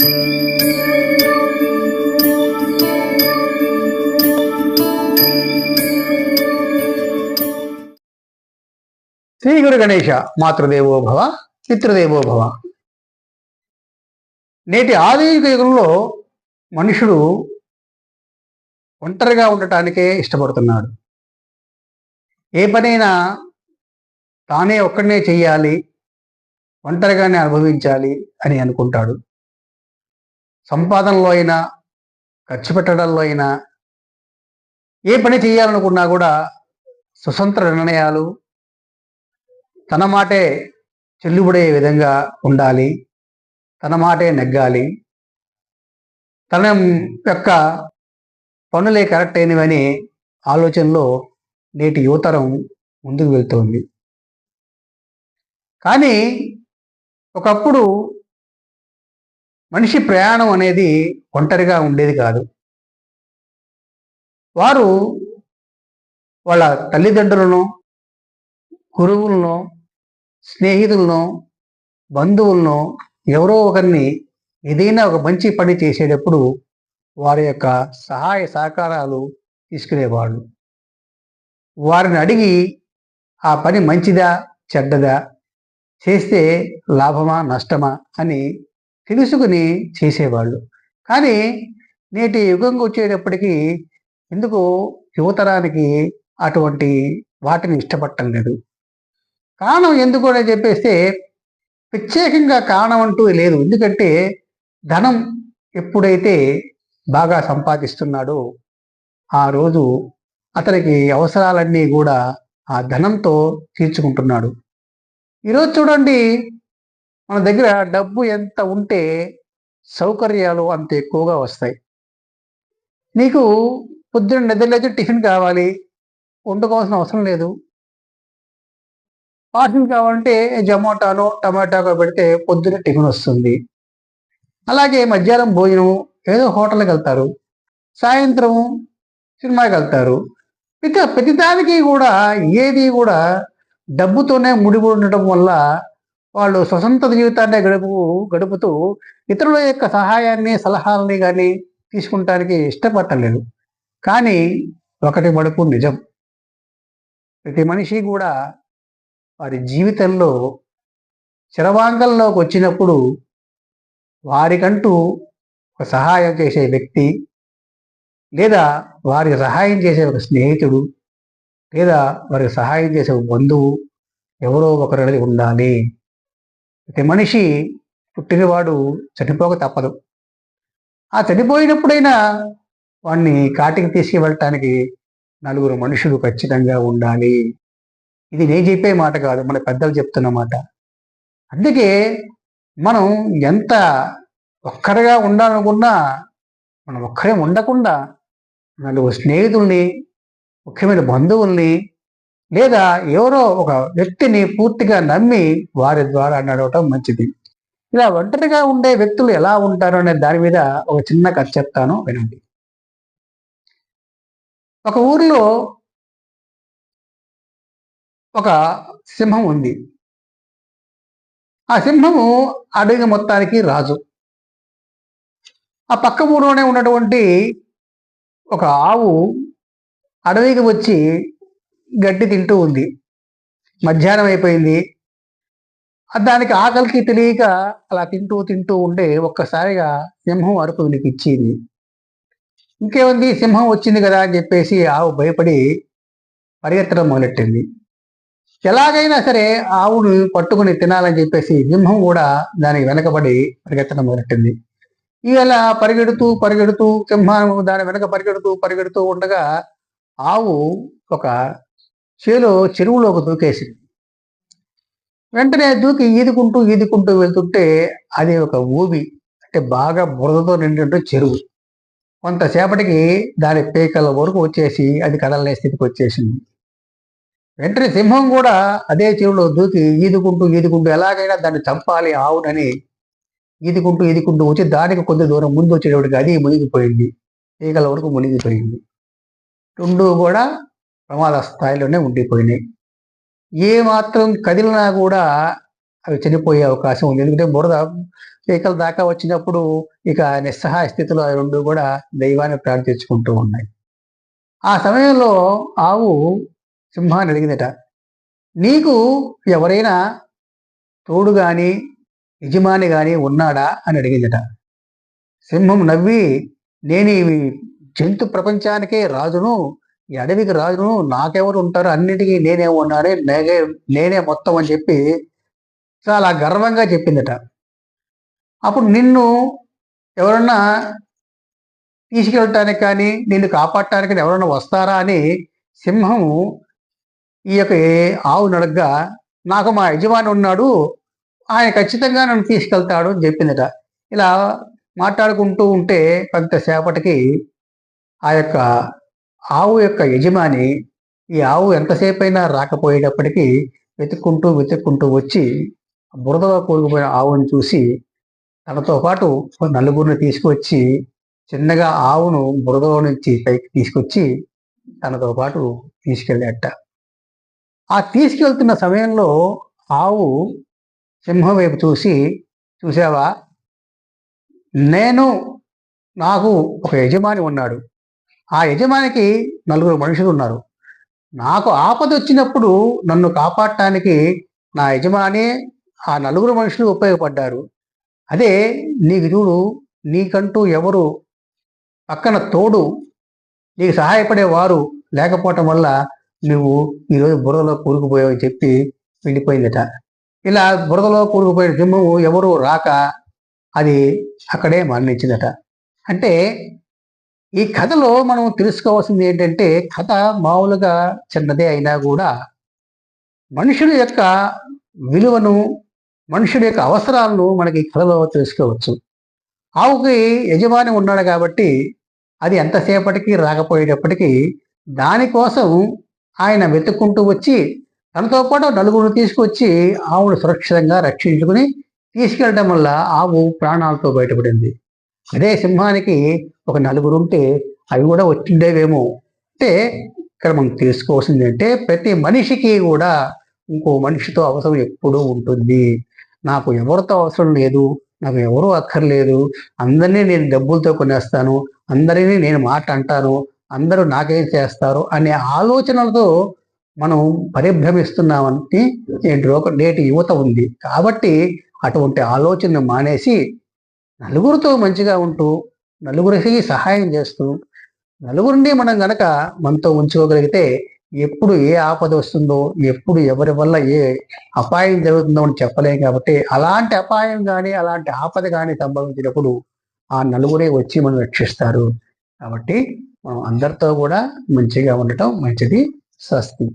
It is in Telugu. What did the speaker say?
శ్రీ గురు గణేశ మాతృదేవో భవ పితృదేవో భవ. నేటి ఆధునిక యుగంలో మనుషుడు ఒంటరిగా ఉండటానికే ఇష్టపడుతున్నాడు. ఏ పనైనా తానే ఒక్కడనే చెయ్యాలి, ఒంటరిగానే అనుభవించాలి అని అనుకుంటాడు. సంపాదనలో అయినా, ఖర్చు పెట్టడంలో అయినా, ఏ పని చేయాలనుకున్నా కూడా స్వతంత్ర నిర్ణయాలు, తన మాటే చెల్లుబడే విధంగా ఉండాలి, తన మాటే నెగ్గాలి, తన యొక్క పనులే కరెక్ట్ అయినవని ఆలోచనలో నేటి యువతరం ముందుకు వెళ్తోంది. కానీ ఒకప్పుడు మనిషి ప్రయాణం అనేది ఒంటరిగా ఉండేది కాదు. వారు వాళ్ళ తల్లిదండ్రులను, గురువులను, స్నేహితులను, బంధువులను, ఎవరో ఒకరిని ఏదైనా ఒక మంచి పని చేసేటప్పుడు వారి యొక్క సహాయ సహకారాలు తీసుకునేవాళ్ళు. వారిని అడిగి ఆ పని మంచిదా చెడ్డదా, చేస్తే లాభమా నష్టమా అని తెలుసుకుని చేసేవాళ్ళు. కానీ నేటి యుగంగా వచ్చేటప్పటికీ ఎందుకు యువతరానికి అటువంటి వాటిని ఇష్టపడటం లేదు. కారణం ఎందుకు అని చెప్పేస్తే ప్రత్యేకంగా కారణం అంటూ లేదు. ఎందుకంటే ధనం ఎప్పుడైతే బాగా సంపాదిస్తున్నాడో ఆ రోజు అతనికి అవసరాలన్నీ కూడా ఆ ధనంతో తీర్చుకుంటున్నాడు. ఈరోజు చూడండి, మన దగ్గర డబ్బు ఎంత ఉంటే సౌకర్యాలు అంత ఎక్కువగా వస్తాయి. నీకు పొద్దున్న నిద్రలేచి టిఫిన్ కావాలి, వండుకోవాల్సిన అవసరం లేదు. పార్సిల్ కావాలంటే జొమాటోనో టమాటాకో పెడితే పొద్దున్న టిఫిన్ వస్తుంది. అలాగే మధ్యాహ్నం భోజనం ఏదో హోటల్కి వెళ్తారు, సాయంత్రం సినిమాకి వెళ్తారు. ఇక ప్రతిదానికి కూడా ఏది కూడా డబ్బుతోనే ముడిపడి ఉండటం వల్ల వాళ్ళు స్వతంత్ర జీవితాన్ని గడుపుతూ ఇతరుల యొక్క సహాయాన్ని, సలహాలని కానీ తీసుకుంటానికి ఇష్టపడలేదు. కానీ ఒకటి మడుపు నిజం, ప్రతి మనిషి కూడా వారి జీవితంలో చరవాంగంలోకి వచ్చినప్పుడు వారికంటూ ఒక సహాయం చేసే వ్యక్తి, లేదా వారికి సహాయం చేసే ఒక స్నేహితుడు, లేదా వారికి సహాయం చేసే ఒక బంధువు ఎవరో ఒకరు అనేది ఉండాలి. ప్రతి మనిషి పుట్టినవాడు చనిపోక తప్పదు. ఆ చనిపోయినప్పుడైనా వాడిని కాటికి తీసుకువెళ్ళటానికి నలుగురు మనుషులు ఖచ్చితంగా ఉండాలి. ఇది నేను చెప్పే మాట కాదు, మన పెద్దలు చెప్తున్న మాట. అందుకే మనం ఎంత ఒక్కరిగా ఉండాలనుకున్నా మనం ఒక్కరే ఉండకుండా నలుగురు స్నేహితుల్ని, ముఖ్యమైన బంధువుల్ని, లేదా ఎవరో ఒక వ్యక్తిని పూర్తిగా నమ్మి వారి ద్వారా నడవటం మంచిది. ఇలా ఒంటరిగా ఉండే వ్యక్తులు ఎలా ఉంటారు అనే దాని మీద ఒక చిన్న కథ చెప్తాను, వినండి. ఒక ఊరిలో ఒక సింహం ఉంది. ఆ సింహము అడవి మొత్తానికి రాజు. ఆ పక్క ఊరిలోనే ఉన్నటువంటి ఒక ఆవు అడవికి వచ్చి గడ్డి తింటూ ఉంది. మధ్యాహ్నం అయిపోయింది. దానికి ఆకలికి తెలియక అలా తింటూ తింటూ ఉంటే ఒక్కసారిగా సింహం అరుపు వినిపించింది. ఇంకేముంది, సింహం వచ్చింది కదా అని చెప్పేసి ఆవు భయపడి పరిగెత్తడం మొదలెట్టింది. ఎలాగైనా సరే ఆవును పట్టుకుని తినాలని చెప్పేసి సింహం కూడా దానికి వెనకబడి పరిగెత్తడం మొదలెట్టింది. ఇలా పరిగెడుతూ పరిగెడుతూ సింహం దాని వెనక పరిగెడుతూ ఉండగా ఆవు ఒక చెరువులోకి దూకేసింది. వెంటనే దూకి ఈదుకుంటూ వెళ్తుంటే అది ఒక ఊబి, అంటే బాగా బురదతో నిండి చెరువు. కొంతసేపటికి దాని పేకల వరకు వచ్చేసి అది కదలనే స్థితికి వచ్చేసింది. వెంటనే సింహం కూడా అదే చెరువులో దూకి ఈదుకుంటూ ఎలాగైనా దాన్ని చంపాలి ఆవునని ఈదుకుంటూ వచ్చి దానికి కొద్ది దూరం ముందు వచ్చేటప్పటికి అది మునిగిపోయింది, పేకల వరకు మునిగిపోయింది. రెండు కూడా ప్రమాద స్థాయిలోనే ఉండిపోయినాయి. ఏ మాత్రం కదిలినా కూడా అవి చనిపోయే అవకాశం ఉంది. ఎందుకంటే బురద పీకల దాకా వచ్చినప్పుడు ఇక నిస్సహాయ స్థితిలో అవి రెండు కూడా దైవాన్ని ప్రార్థించుకుంటూ ఉన్నాయి. ఆ సమయంలో ఆవు సింహాన్ని అడిగిందట, నీకు ఎవరైనా తోడు గాని యజమాని గాని ఉన్నాడా అని అడిగిందట. సింహం నవ్వి, నేను ఈ జంతు ప్రపంచానికే రాజును, ఈ అడవికి రాజును, నాకెవరు ఉంటారు, అన్నిటికీ నేనే ఉన్నానే, నేనే మొత్తం అని చెప్పి చాలా గర్వంగా చెప్పిందట. అప్పుడు నిన్ను ఎవరన్నా తీసుకెళ్ళటానికి కానీ నిన్ను కాపాడటానికి ఎవరన్నా వస్తారా అని సింహం ఈ యొక్క ఆవును అడగ్గా, నాకు మా యజమాని ఉన్నాడు, ఆయన ఖచ్చితంగా నన్ను తీసుకెళ్తాడు అని చెప్పిందట. ఇలా మాట్లాడుకుంటూ ఉంటే కొంతసేపటికి ఆ యొక్క ఆవు యొక్క యజమాని ఈ ఆవు ఎంతసేపైనా రాకపోయేటప్పటికీ వెతుక్కుంటూ వచ్చి బురదలో కూరుకుపోయిన ఆవును చూసి తనతో పాటు నలుగురిని తీసుకొచ్చి చిన్నగా ఆవును బురదలో నుంచి పైకి తీసుకొచ్చి తనతో పాటు తీసుకెళ్ళాట. ఆ తీసుకెళ్తున్న సమయంలో ఆవు సింహం వైపు చూసి, చూసావా, నాకు ఒక యజమాని ఉన్నాడు, ఆ యజమానికి నలుగురు మనుషులు ఉన్నారు, నాకు ఆపద వచ్చినప్పుడు నన్ను కాపాడటానికి నా యజమాని ఆ నలుగురు మనుషులు ఉపయోగపడ్డారు. అదే నీకు చూడు, నీకంటూ ఎవరు పక్కన తోడు నీకు సహాయపడే వారు లేకపోవటం వల్ల నువ్వు ఈరోజు బురదలో కూరుకుపోయావని చెప్పి వెళ్ళిపోయిందట. ఇలా బురదలో కూరుకుపోయిన సింహము ఎవరు రాక అది అక్కడే మరణించిందట. అంటే ఈ కథలో మనం తెలుసుకోవాల్సింది ఏంటంటే, కథ మామూలుగా చిన్నదే అయినా కూడా మనుషుల యొక్క విలువను, మనుషుల యొక్క అవసరాలను మనకి కథలో తెలుసుకోవచ్చు. ఆవుకి యజమాని ఉన్నాడు కాబట్టి అది ఎంతసేపటికి రాకపోయేటప్పటికీ దానికోసం ఆయన వెతుక్కుంటూ వచ్చి తనతో పాటు నలుగురు తీసుకొచ్చి ఆవును సురక్షితంగా రక్షించుకుని తీసుకెళ్ళడం వల్ల ఆవు ప్రాణాలతో బయటపడింది. అదే సింహానికి ఒక నలుగురు ఉంటే అవి కూడా వచ్చిండేవేమో. అంటే ఇక్కడ మనం తెలుసుకోవాల్సింది అంటే, ప్రతి మనిషికి కూడా ఇంకో మనిషితో అవసరం ఎప్పుడూ ఉంటుంది. నాకు ఎవరితో అవసరం లేదు, నాకు ఎవరూ అక్కర్లేదు, అందరినీ నేను డబ్బులతో కొనేస్తాను, అందరినీ నేను మాట అంటాను, అందరూ నాకేం చేస్తారు అనే ఆలోచనలతో మనం పరిభ్రమిస్తున్నామని నేటి యువత ఉంది. కాబట్టి అటువంటి ఆలోచన మానేసి నలుగురితో మంచిగా ఉంటూ, నలుగురికి సహాయం చేస్తూ, నలుగురిని మనం గనక మనతో ఉంచుకోగలిగితే ఎప్పుడు ఏ ఆపద వస్తుందో, ఎప్పుడు ఎవరి వల్ల ఏ అపాయం జరుగుతుందో అని చెప్పలేం. కాబట్టి అలాంటి అపాయం కానీ అలాంటి ఆపద కానీ సంభవించినప్పుడు ఆ నలుగురే వచ్చి మనం రక్షిస్తారు. కాబట్టి మనం అందరితో కూడా మంచిగా ఉండటం మంచిది. స్వస్తి.